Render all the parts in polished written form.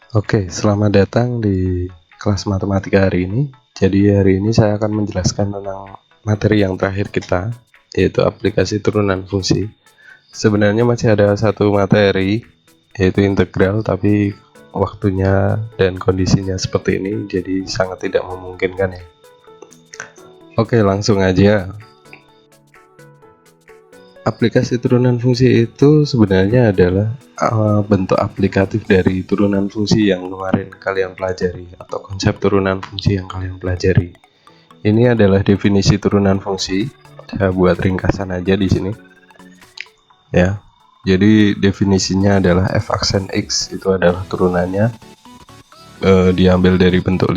Oke, selamat datang di kelas matematika hari ini. Jadi hari ini saya akan menjelaskan tentang materi yang terakhir kita, yaitu aplikasi turunan fungsi. Sebenarnya masih ada satu materi, yaitu integral, tapi waktunya dan kondisinya seperti ini, jadi sangat tidak memungkinkan ya. Oke, langsung aja. Aplikasi turunan fungsi itu sebenarnya adalah bentuk aplikatif dari turunan fungsi yang kemarin kalian pelajari, atau konsep turunan fungsi yang kalian pelajari. Ini adalah definisi turunan fungsi. Saya buat ringkasan aja di sini. Ya. Jadi definisinya adalah f aksen x itu adalah turunannya, diambil dari bentuk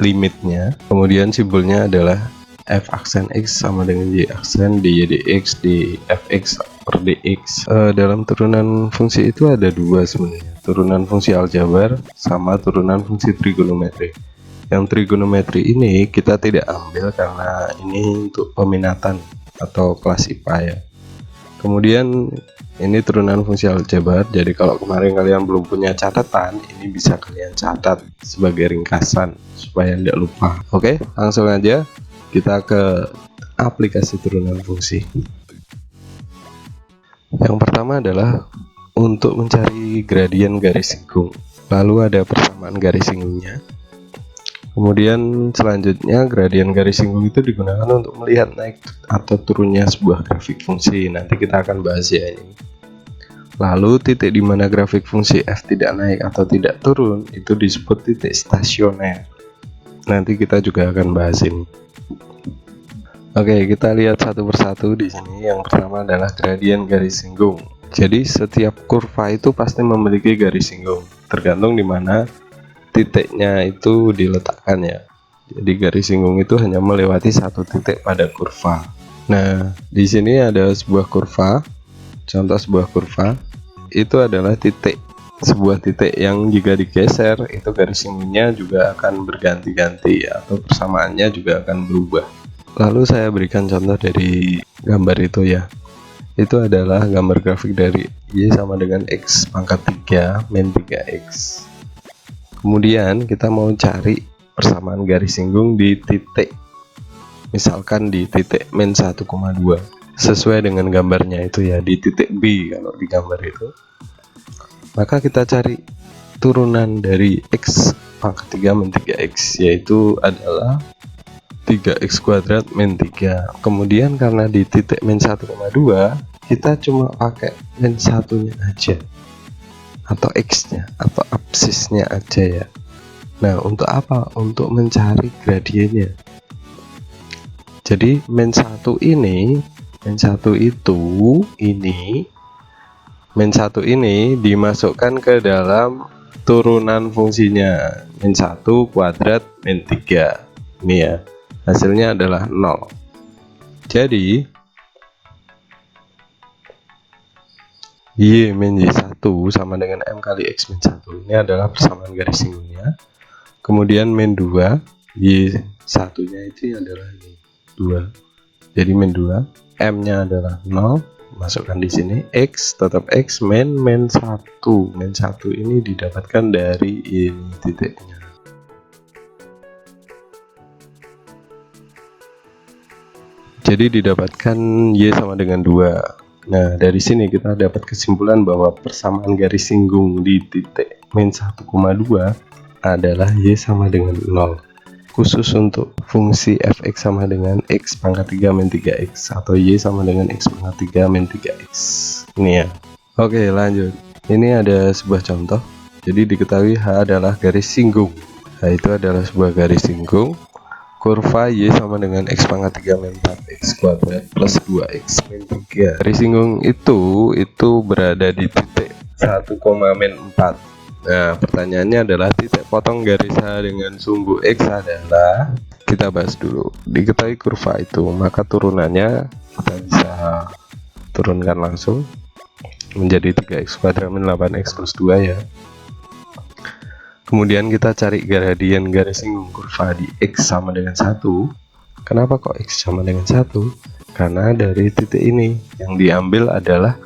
limitnya. Kemudian simbolnya adalah f aksen x sama dengan y aksen dy dx di fx per dx. Dalam turunan fungsi itu ada dua sebenarnya, turunan fungsi aljabar sama turunan fungsi trigonometri. Yang trigonometri ini kita tidak ambil karena ini untuk peminatan atau kelas IPA ya. Kemudian ini turunan fungsi aljabar, jadi kalau kemarin kalian belum punya catatan, ini bisa kalian catat sebagai ringkasan supaya tidak lupa. Oke, langsung aja kita ke aplikasi turunan fungsi. Yang pertama adalah untuk mencari gradien garis singgung, lalu ada persamaan garis singgungnya. Kemudian selanjutnya gradien garis singgung itu digunakan untuk melihat naik atau turunnya sebuah grafik fungsi. Nanti kita akan bahas ya ini. Lalu titik di mana grafik fungsi f tidak naik atau tidak turun itu disebut titik stasioner. Nanti kita juga akan bahas ini. Oke, kita lihat satu persatu di sini. Yang pertama adalah gradien garis singgung. Jadi setiap kurva itu pasti memiliki garis singgung, tergantung di mana titiknya itu diletakkan ya. Jadi garis singgung itu hanya melewati satu titik pada kurva. Nah, di sini ada sebuah kurva. Contoh sebuah kurva itu adalah titik, sebuah titik yang jika digeser itu garis singgungnya juga akan berganti-ganti atau persamaannya juga akan berubah. Lalu saya berikan contoh dari gambar itu ya. Itu adalah gambar grafik dari y sama dengan x pangkat 3 min 3x. Kemudian kita mau cari persamaan garis singgung di titik, misalkan di titik min 1,2, sesuai dengan gambarnya itu ya, di titik B kalau di gambar itu. Maka kita cari turunan dari x pangkat 3 min 3x, yaitu adalah 3x kuadrat min 3. Kemudian karena di titik min 1,2 kita cuma pakai min 1-nya aja, atau x-nya atau absisnya aja ya. Nah, untuk apa? Untuk mencari gradiennya. Jadi min 1 ini, min 1 itu ini, min 1 ini dimasukkan ke dalam turunan fungsinya, min 1 kuadrat min 3. Ini ya, hasilnya adalah 0. Jadi y min y1 sama dengan m kali x min 1. Ini adalah persamaan garis singgungnya. Kemudian min 2, y1 nya itu adalah ini 2. Jadi min 2, m nya adalah 0, masukkan di sini, x tetap x, min 1. Min 1 ini didapatkan dari ini titiknya. Jadi didapatkan y sama dengan 2. Nah, dari sini kita dapat kesimpulan bahwa persamaan garis singgung di titik min 1,2 adalah y sama dengan 0. Khusus untuk fungsi fx sama dengan x pangkat 3 min 3x atau y sama dengan x pangkat 3 min 3x. Ini ya. Oke, lanjut. Ini ada sebuah contoh. Jadi diketahui H adalah garis singgung. H itu adalah sebuah garis singgung. Kurva y sama dengan x pangkat 3 min 4x kuadrat plus 2x min 3. Garis singgung itu berada di titik 1, min 4. Nah, pertanyaannya adalah titik potong garis H dengan sumbu x adalah, kita bahas dulu. Diketahui kurva itu, maka turunannya kita bisa turunkan langsung menjadi 3x kuadrat min 8x plus 2 ya. Kemudian kita cari gradien garis singgung kurva di x sama dengan 1. Kenapa kok x sama dengan 1? Karena dari titik ini yang diambil adalah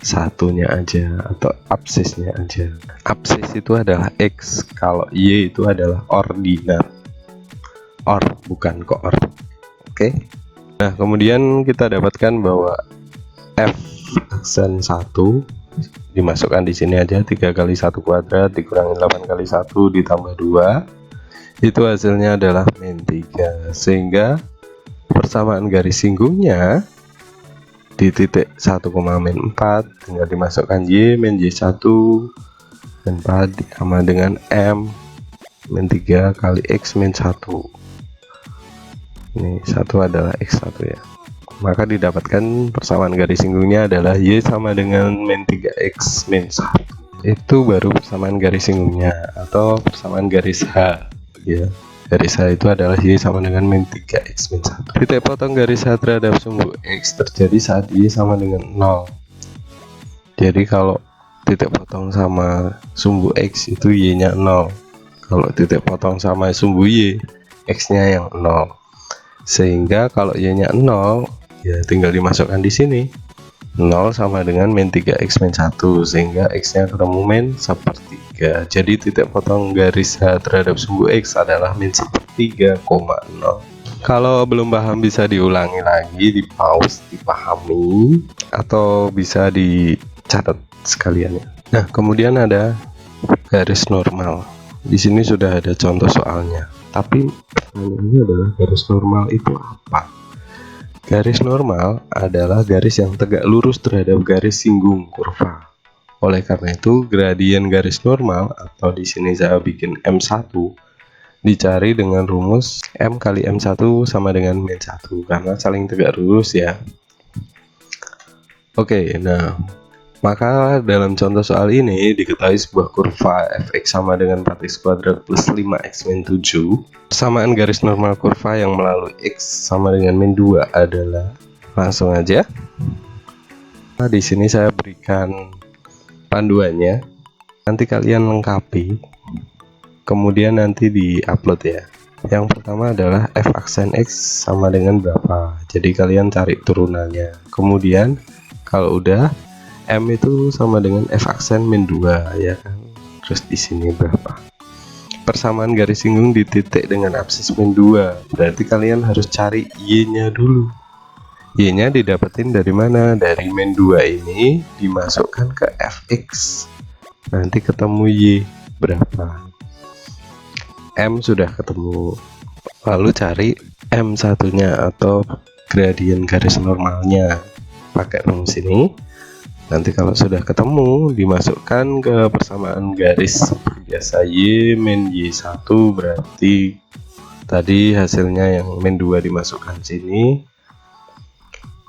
satunya aja atau absisnya aja. Absis itu adalah X, kalau Y itu adalah ordinat. Or, bukan koor. Oke. Nah, kemudian kita dapatkan bahwa F aksen 1 dimasukkan di sini aja, 3 kali 1 kuadrat dikurangi 8 kali 1 ditambah 2, itu hasilnya adalah min 3. Sehingga persamaan garis singgungnya di titik 1, min 4 tinggal dimasukkan Y min Y1 min 4 sama dengan M min 3 kali X min 1. Ini 1 adalah X1 ya. Maka didapatkan persamaan garis singgungnya adalah Y sama dengan min 3X min 1. Itu baru persamaan garis singgungnya atau persamaan garis H ya. Garis H itu adalah Y sama dengan min 3X min 1. Titik potong garis H terhadap sumbu X terjadi saat Y sama dengan 0. Jadi kalau titik potong sama sumbu X itu Y nya 0. Kalau titik potong sama sumbu Y, X nya yang 0. Sehingga kalau Y nya 0, ya tinggal dimasukkan di sini. 0 sama dengan min 3X min 1, sehingga X nya ketemu min 1/3. Jadi titik potong garis H terhadap sumbu X adalah min 1/3,0. Kalau belum paham bisa diulangi lagi, di pause, dipahami, atau bisa dicatat sekalian ya. Nah, kemudian ada garis normal. Di sini sudah ada contoh soalnya. Tapi pertanyaannya adalah garis normal itu apa? Garis normal adalah garis yang tegak lurus terhadap garis singgung kurva. Oleh karena itu, gradien garis normal atau di sini saya bikin M1 dicari dengan rumus M kali M1 sama dengan min 1 karena saling tegak lurus ya. Oke, nah maka dalam contoh soal ini diketahui sebuah kurva fx sama dengan 4x kuadrat plus 5x min 7. Persamaan garis normal kurva yang melalui x sama dengan min 2 adalah, langsung aja. Nah, di sini saya berikan panduannya. Nanti kalian lengkapi. Kemudian nanti di-upload ya. Yang pertama adalah f aksen x sama dengan berapa. Jadi kalian cari turunannya. Kemudian kalau udah M itu sama dengan F aksen min 2 ya kan. Terus di sini berapa? Persamaan garis singgung di titik dengan absis min 2. Berarti kalian harus cari Y-nya dulu. Y-nya didapetin dari mana? Dari min 2 ini dimasukkan ke Fx. Nanti ketemu Y berapa? M sudah ketemu. Lalu cari M1-nya atau gradien garis normalnya. Pakai rumus ini. Nanti kalau sudah ketemu dimasukkan ke persamaan garis biasa Y min Y1, berarti tadi hasilnya yang min 2 dimasukkan sini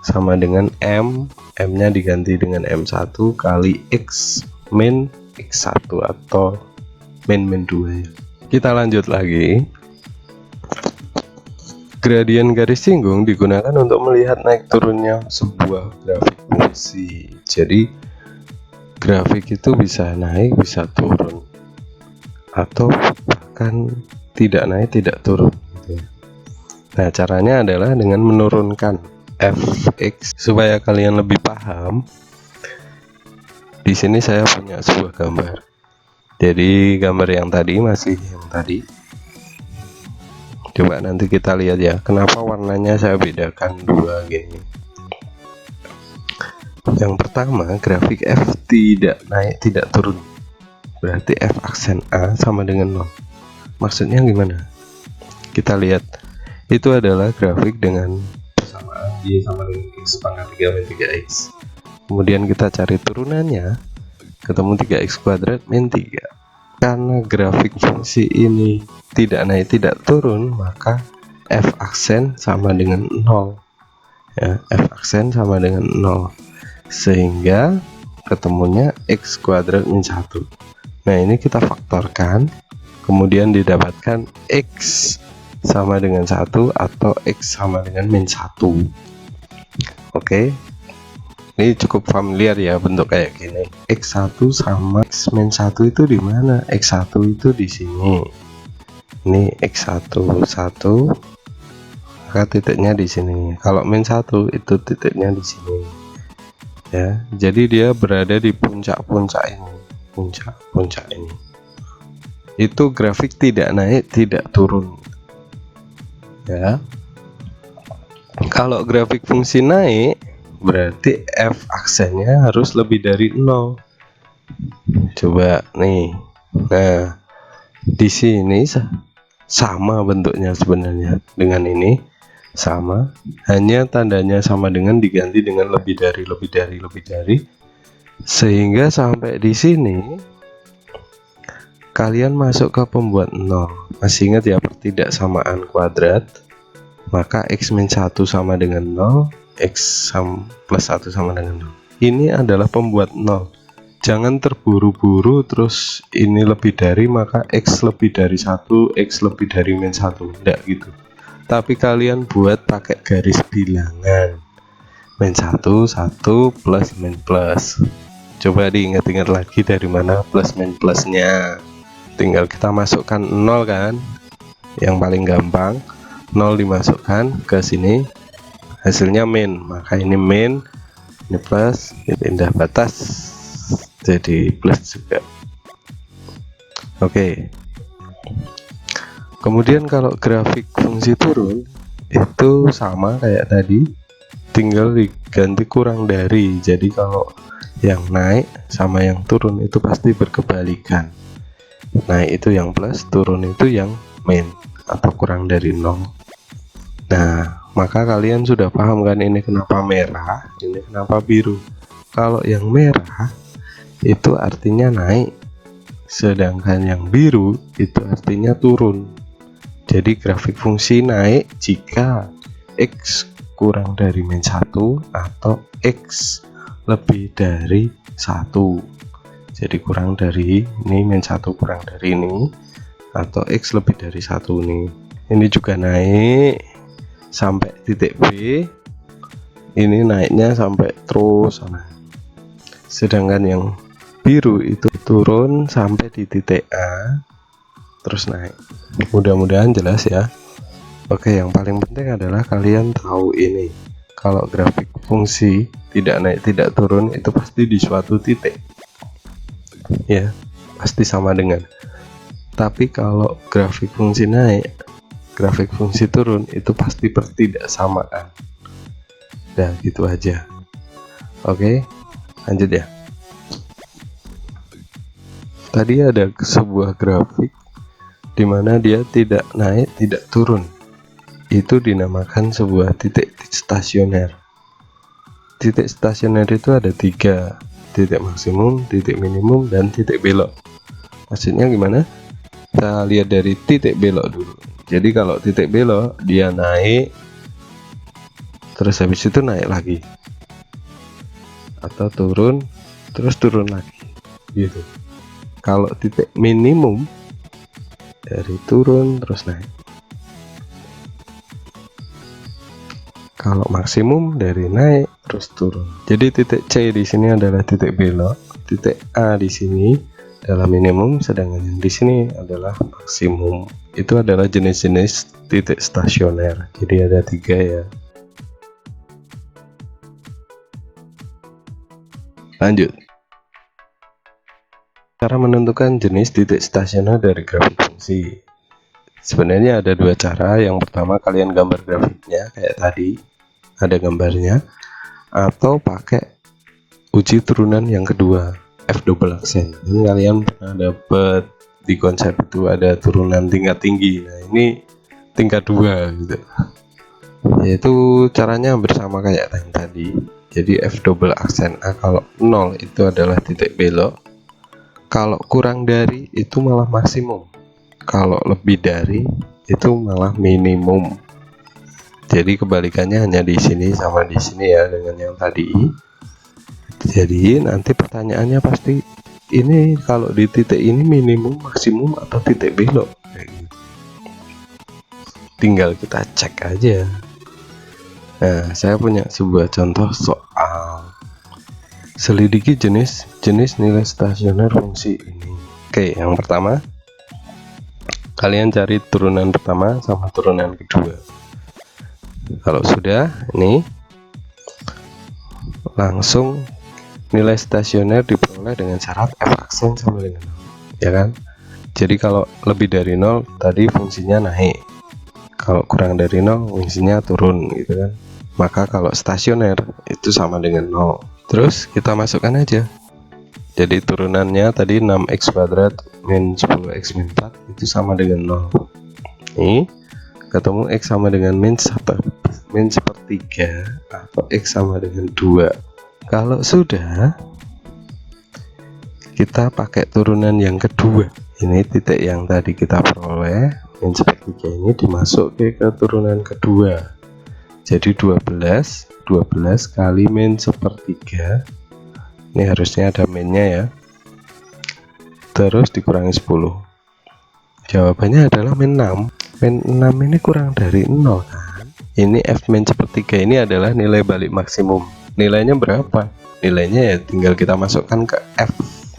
sama dengan M nya diganti dengan M1 kali X min X1 atau min 2 ya. Kita lanjut lagi. Gradien garis singgung digunakan untuk melihat naik turunnya sebuah grafik fungsi. Jadi grafik itu bisa naik, bisa turun, atau bahkan tidak naik, tidak turun gitu ya. Nah, caranya adalah dengan menurunkan fx. Supaya kalian lebih paham, di sini saya punya sebuah gambar. Jadi gambar yang tadi masih yang tadi. Coba nanti kita lihat ya, kenapa warnanya saya bedakan dua gini. Yang pertama, grafik F tidak naik, tidak turun. Berarti F aksen A sama dengan 0. Maksudnya gimana? Kita lihat. Itu adalah grafik dengan persamaan Y sama dengan X pangkat 3 min 3X. Kemudian kita cari turunannya, ketemu 3X kuadrat min 3. Karena grafik fungsi ini tidak naik tidak turun, maka F aksen sama dengan 0 ya, F aksen sama dengan 0, sehingga ketemunya X kuadrat min 1. Nah, ini kita faktorkan, kemudian didapatkan X sama dengan 1 atau X sama dengan min 1. Oke, ini cukup familiar ya bentuk kayak gini. X1 sama X min 1 itu di mana? X1 itu di sini. Ini X1 1, maka titiknya di sini. Kalau min 1 itu titiknya di sini. ya. Jadi dia berada di puncak-puncak ini, puncak-puncak ini. Itu grafik tidak naik tidak turun ya. Kalau grafik fungsi naik berarti f aksennya harus lebih dari 0. Coba nih, nah di sini sama bentuknya sebenarnya dengan ini, sama, hanya tandanya sama dengan diganti dengan lebih dari, sehingga sampai di sini kalian masuk ke pembuat 0. Masih ingat ya pertidaksamaan kuadrat? Maka x-1 sama dengan 0, x plus 1 sama dengan 0. Ini adalah pembuat 0. Jangan terburu-buru terus ini lebih dari maka x lebih dari 1, x lebih dari min 1. Enggak gitu. Tapi kalian buat pakai garis bilangan. Min 1, 1 plus min plus. Coba diingat-ingat lagi dari mana plus min plusnya. Tinggal kita masukkan 0 kan. Yang paling gampang. 0 dimasukkan ke sini, hasilnya min, maka ini min, ini plus, ini pindah batas jadi plus juga. Oke. Kemudian kalau grafik fungsi turun itu sama kayak tadi, tinggal diganti kurang dari. Jadi kalau yang naik sama yang turun itu pasti berkebalikan. Naik itu yang plus, turun itu yang min atau kurang dari 0. Nah, maka kalian sudah paham kan ini kenapa merah, ini kenapa biru. Kalau yang merah itu artinya naik, sedangkan yang biru itu artinya turun. Jadi grafik fungsi naik jika x kurang dari min 1 atau x lebih dari 1. Jadi kurang dari ini, min 1 kurang dari ini, atau x lebih dari 1 nih. Ini juga naik sampai titik B, ini naiknya sampai terus sana. Sedangkan yang biru itu turun sampai di titik A terus naik. Mudah-mudahan jelas ya. Oke, yang paling penting adalah kalian tahu ini, kalau grafik fungsi tidak naik tidak turun itu pasti di suatu titik ya, pasti sama dengan. Tapi kalau grafik fungsi naik, grafik fungsi turun itu pasti pertidaksamaan. Nah, gitu aja. Oke, lanjut ya. Tadi ada sebuah grafik di mana dia tidak naik, tidak turun. Itu dinamakan sebuah titik stasioner. Titik stasioner itu ada 3, titik maksimum, titik minimum, dan titik belok. Maksudnya gimana? Kita lihat dari titik belok dulu. Jadi kalau titik belok dia naik, terus habis itu naik lagi, atau turun, terus turun lagi, gitu. Kalau titik minimum dari turun terus naik. Kalau maksimum dari naik terus turun. Jadi titik C di sini adalah titik belok, titik A di sini adalah minimum, sedangkan yang di sini adalah maksimum. Itu adalah jenis-jenis titik stasioner. Jadi ada 3 ya. Lanjut. Cara menentukan jenis titik stasioner dari grafik fungsi. Sebenarnya ada 2 cara. Yang pertama kalian gambar grafiknya kayak tadi, ada gambarnya, atau pakai uji turunan yang kedua, F double aksen. Ini kalian pernah dapat di konsep itu ada turunan tingkat tinggi. Nah, ini tingkat 2 gitu. Yaitu caranya hampir sama kayak yang tadi. Jadi F double aksen A kalau 0 itu adalah titik belok. Kalau kurang dari itu malah maksimum. Kalau lebih dari itu malah minimum. Jadi kebalikannya hanya di sini sama di sini ya dengan yang tadi. Jadi nanti pertanyaannya pasti ini kalau di titik ini minimum, maksimum, atau titik belok kayak gitu. Tinggal kita cek aja. Nah, saya punya sebuah contoh soal selidiki jenis nilai stasioner fungsi ini. Oke, yang pertama kalian cari turunan pertama sama turunan kedua. Kalau sudah, ini langsung nilai stasioner diperoleh dengan syarat f aksen sama dengan 0, ya kan? Jadi kalau lebih dari 0 tadi fungsinya naik, kalau kurang dari 0 fungsinya turun gitu kan. Maka kalau stasioner itu sama dengan 0. Terus kita masukkan aja. Jadi turunannya tadi 6x kuadrat min 10x min 4 itu sama dengan 0. Nih ketemu x sama dengan min 1/3 atau x sama dengan 2. Kalau sudah, kita pakai turunan yang kedua. Ini titik yang tadi kita peroleh min 1/3 ini dimasuk ke turunan kedua. Jadi 12 kali min 1/3. Ini harusnya ada minnya ya. Terus dikurangi 10. Jawabannya adalah min 6. Min 6 ini kurang dari 0 kan. Ini f min 1/3 ini adalah nilai balik maksimum. Nilainya berapa? Nilainya ya tinggal kita masukkan ke f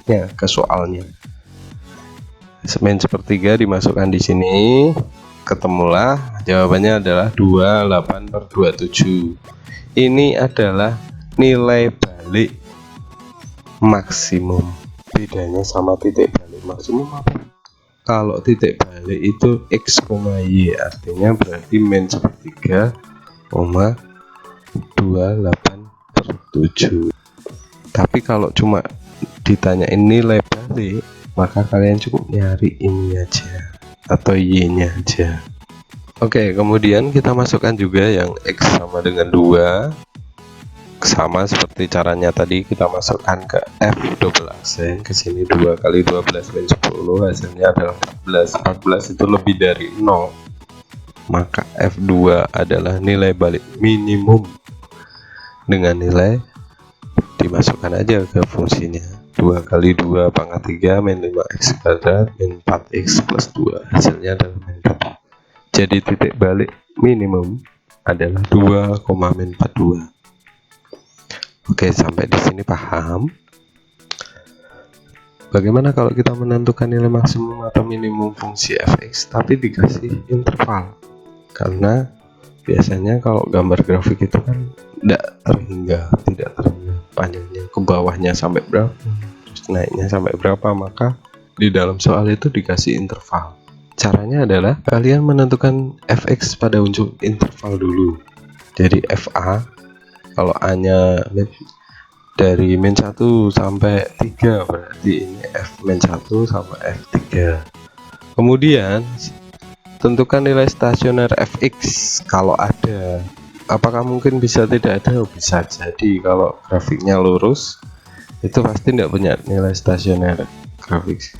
nya, ke soalnya. Min 1/3 dimasukkan di sini, ketemulah jawabannya adalah 28/27. Ini adalah nilai balik maksimum. Bedanya sama titik balik maksimum apa? Kalau titik balik itu x, y, artinya berarti min 1/3, 28/7. Tapi kalau cuma ditanyain nilai balik, maka kalian cukup nyari ini aja atau y nya aja. Oke, kemudian kita masukkan juga yang x sama dengan 2. Sama seperti caranya tadi, kita masukkan ke f double aksen. Ke sini 2 kali 12 min 10, hasilnya adalah 14. 14 itu lebih dari 0, maka f2 adalah nilai balik minimum. Dengan nilai dimasukkan aja ke fungsinya, 2 kali 2 pangkat 3 min 5x kuadrat min 4x plus 2, hasilnya adalah min 4. Jadi titik balik minimum adalah 2,42. Oke, sampai di sini paham? Bagaimana kalau kita menentukan nilai maksimum atau minimum fungsi fx tapi dikasih interval? Karena biasanya kalau gambar grafik itu kan tidak terhingga panjangnya, ke bawahnya sampai berapa, terus naiknya sampai berapa, maka di dalam soal itu dikasih interval. Caranya adalah kalian menentukan fx pada ujung interval dulu. Jadi fa, kalau A nya dari min 1 sampai 3, berarti ini f min 1 sampai f3. Kemudian tentukan nilai stasioner fx kalau ada. Apakah mungkin bisa tidak ada? Bisa jadi kalau grafiknya lurus itu pasti tidak punya nilai stasioner, grafik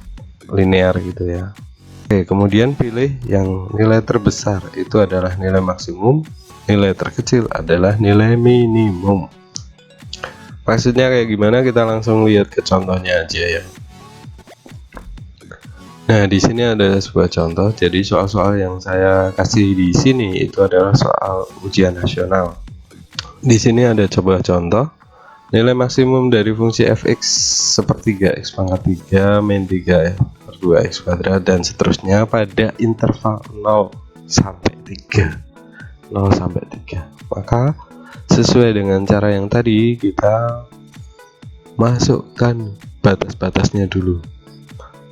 linear gitu ya. Oke, kemudian pilih yang nilai terbesar itu adalah nilai maksimum, nilai terkecil adalah nilai minimum. Maksudnya kayak gimana? Kita langsung lihat ke contohnya aja ya. Nah, di sini ada sebuah contoh. Jadi soal-soal yang saya kasih di sini itu adalah soal ujian nasional. Di sini ada coba contoh. Nilai maksimum dari fungsi fx sepertiga x pangkat 3 min 3 per 2x kuadrat dan seterusnya pada interval 0 sampai 3. 0 sampai 3. Maka sesuai dengan cara yang tadi, kita masukkan batas-batasnya dulu.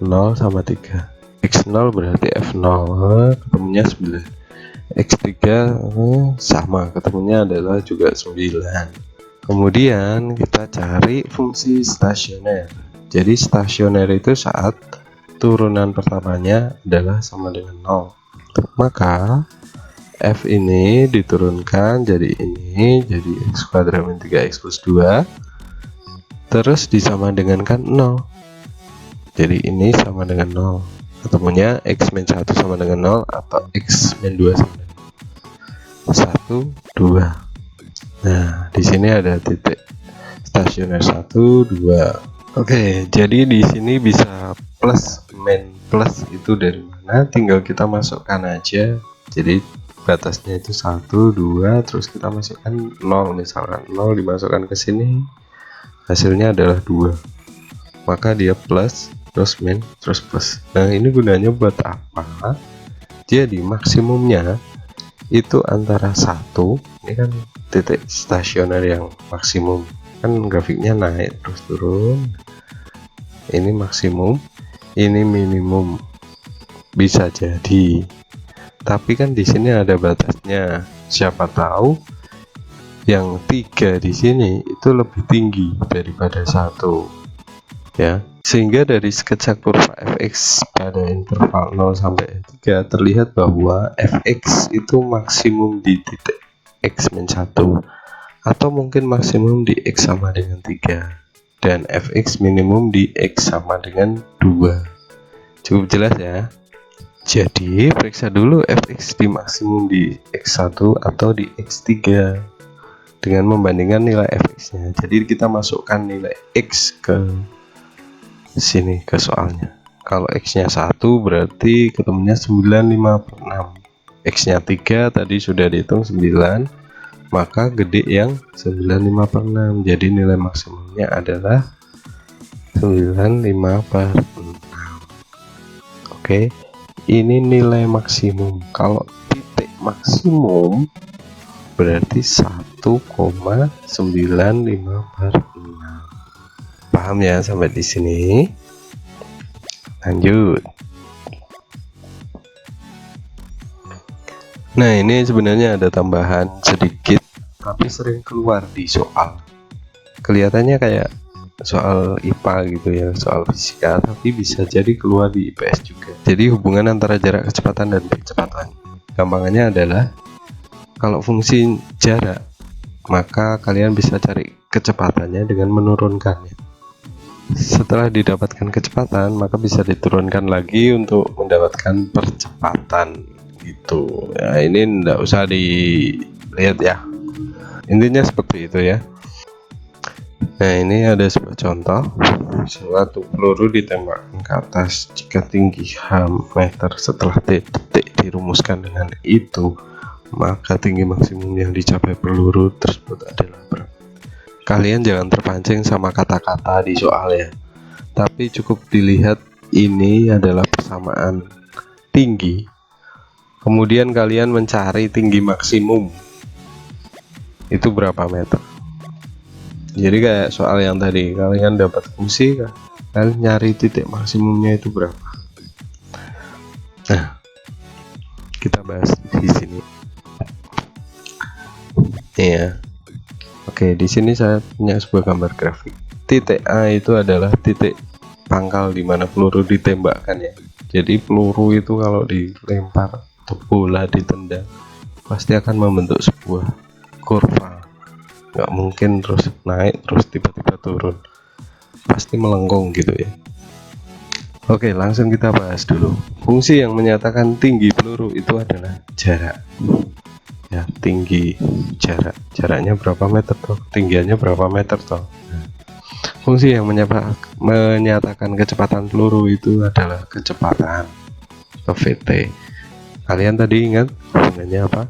0 sama 3. X0 berarti F0, ketemunya 9. X3 sama, ketemunya adalah juga 9. Kemudian kita cari fungsi stasioner. Jadi stasioner itu saat turunan pertamanya adalah sama dengan 0. Maka F ini diturunkan jadi ini, jadi x kuadrat min 3x plus 2, terus disama dengankan 0. Jadi ini sama dengan 0. Ketemunya x min 1 sama dengan 0 atau x min 2 sama dengan 1, 2. Nah, di sini ada titik stasioner 1, 2. Oke, jadi di sini bisa plus, min, plus itu dari mana? Tinggal kita masukkan aja. Jadi batasnya itu 1, 2, terus kita masukkan 0, misalkan 0 dimasukkan ke sini, hasilnya adalah 2. Maka dia plus, terus min, terus plus. Nah, ini gunanya buat apa? Jadi maksimumnya itu antara 1, ini kan titik stasioner yang maksimum. kan grafiknya naik terus turun. Ini maksimum, ini minimum, bisa jadi. Tapi kan di sini ada batasnya. Siapa tahu yang 3 di sini itu lebih tinggi daripada 1, ya. Sehingga dari sketsa kurva fx pada interval 0 sampai 3 terlihat bahwa fx itu maksimum di titik x-1 atau mungkin maksimum di x sama dengan 3 dan fx minimum di x sama dengan 2. Cukup jelas ya. Jadi periksa dulu fx di maksimum di x1 atau di x3 dengan membandingkan nilai fx-nya. Jadi kita masukkan nilai x ke sini ke soalnya. Kalau x-nya 1 berarti ketemunya 95/6. X-nya 3 tadi sudah dihitung 9, maka gede yang 95/6. Jadi nilai maksimumnya adalah 95/6. Oke, ini nilai maksimum. Kalau titik maksimum berarti 1,95/6. Paham ya sampai di sini? Lanjut. Nah, ini sebenarnya ada tambahan sedikit tapi sering keluar di soal. Kelihatannya kayak soal IPA gitu ya, soal fisika, tapi bisa jadi keluar di IPS juga. Jadi hubungan antara jarak kecepatan dan kecepatan. Gampangannya adalah kalau fungsi jarak, maka kalian bisa cari kecepatannya dengan menurunkannya. Setelah didapatkan kecepatan, maka bisa diturunkan lagi untuk mendapatkan percepatan gitu. Ya, ini enggak usah dilihat ya. Intinya seperti itu ya. Nah, ini ada sebuah contoh. Suatu peluru ditembakkan ke atas jika tinggi h meter setelah detik dirumuskan dengan itu, maka tinggi maksimum yang dicapai peluru tersebut adalah berapa? Kalian jangan terpancing sama kata-kata di soal ya, tapi cukup dilihat ini adalah persamaan tinggi, kemudian kalian mencari tinggi maksimum itu berapa meter. Jadi kayak soal yang tadi, kalian dapat fungsi, kalian nyari titik maksimumnya itu berapa. Nah, kita bahas di sini. Iya. Oke, di sini saya punya sebuah gambar grafik. Titik A itu adalah titik pangkal di mana peluru ditembakkan ya. Jadi peluru itu kalau dilempar atau bola ditendang pasti akan membentuk sebuah kurva. Nggak mungkin terus naik terus tiba-tiba turun. Pasti melengkung gitu ya. Oke, langsung kita bahas dulu. Fungsi yang menyatakan tinggi peluru itu adalah jarak. Ya, tinggi jaraknya berapa meter toh, tinggiannya berapa meter toh. Fungsi yang menyatakan kecepatan peluru itu adalah kecepatan atau VT. Kalian tadi ingat hubungannya apa?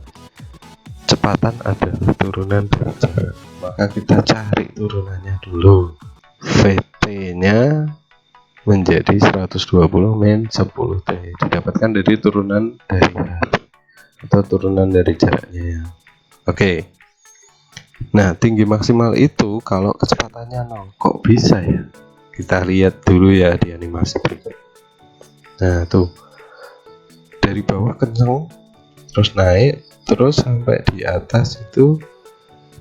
Kecepatan adalah turunan dari jarak, maka kita cari turunannya dulu. VT nya menjadi 120 min 10 T, didapatkan dari turunan dari atau turunan dari jaraknya ya. Oke. Nah, tinggi maksimal itu kalau kecepatannya 0. Kok bisa ya? Kita lihat dulu ya di animasi berikut. Nah, tuh. Dari bawah kenceng, terus naik, terus sampai di atas itu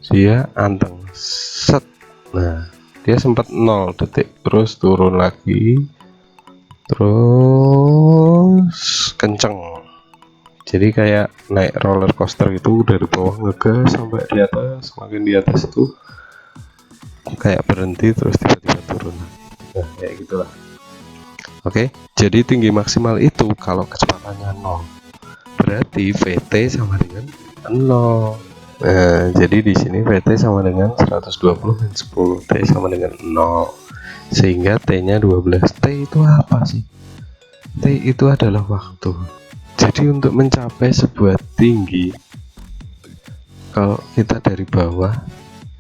dia anteng. Set. Nah, dia sempat 0 detik, terus turun lagi. Terus kenceng. Jadi kayak naik roller coaster itu, dari bawah ngegas sampai di atas, semakin di atas itu kayak berhenti terus tiba-tiba turun. Nah, kayak gitulah. Oke, jadi tinggi maksimal itu kalau kecepatannya 0, berarti VT sama dengan 0. Nah, jadi di sini VT sama dengan 120 min 10, T sama dengan 0. Sehingga T-nya 12. T itu apa sih? T itu adalah waktu. Jadi untuk mencapai sebuah tinggi, kalau kita dari bawah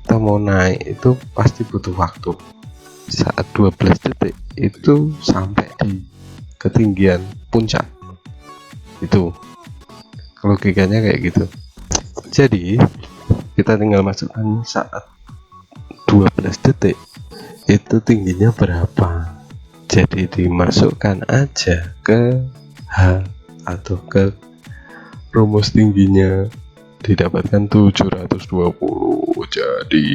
kita mau naik itu pasti butuh waktu. Saat 12 detik itu sampai di ketinggian puncak. Itu logikanya kayak gitu. Jadi kita tinggal masukkan saat 12 detik itu tingginya berapa. Jadi dimasukkan aja ke H atau ke rumus tingginya, didapatkan 720. Jadi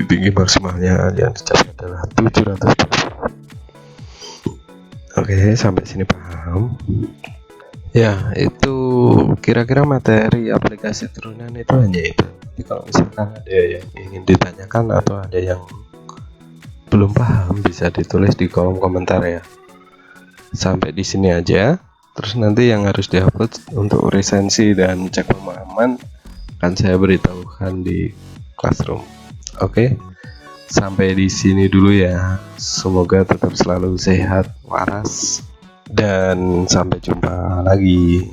tinggi maksimalnya yang dicapai adalah 720. Oke, sampai sini paham? Ya, itu kira-kira materi aplikasi turunan itu hanya itu. Jadi kalau misalkan ada yang ingin ditanyakan atau ada yang belum paham, bisa ditulis di kolom komentar ya. Sampai di sini aja. Terus nanti yang harus diupload untuk resensi dan cek pemahaman akan saya beritahukan di Classroom. Oke. Sampai di sini dulu ya. Semoga tetap selalu sehat, waras, dan sampai jumpa lagi.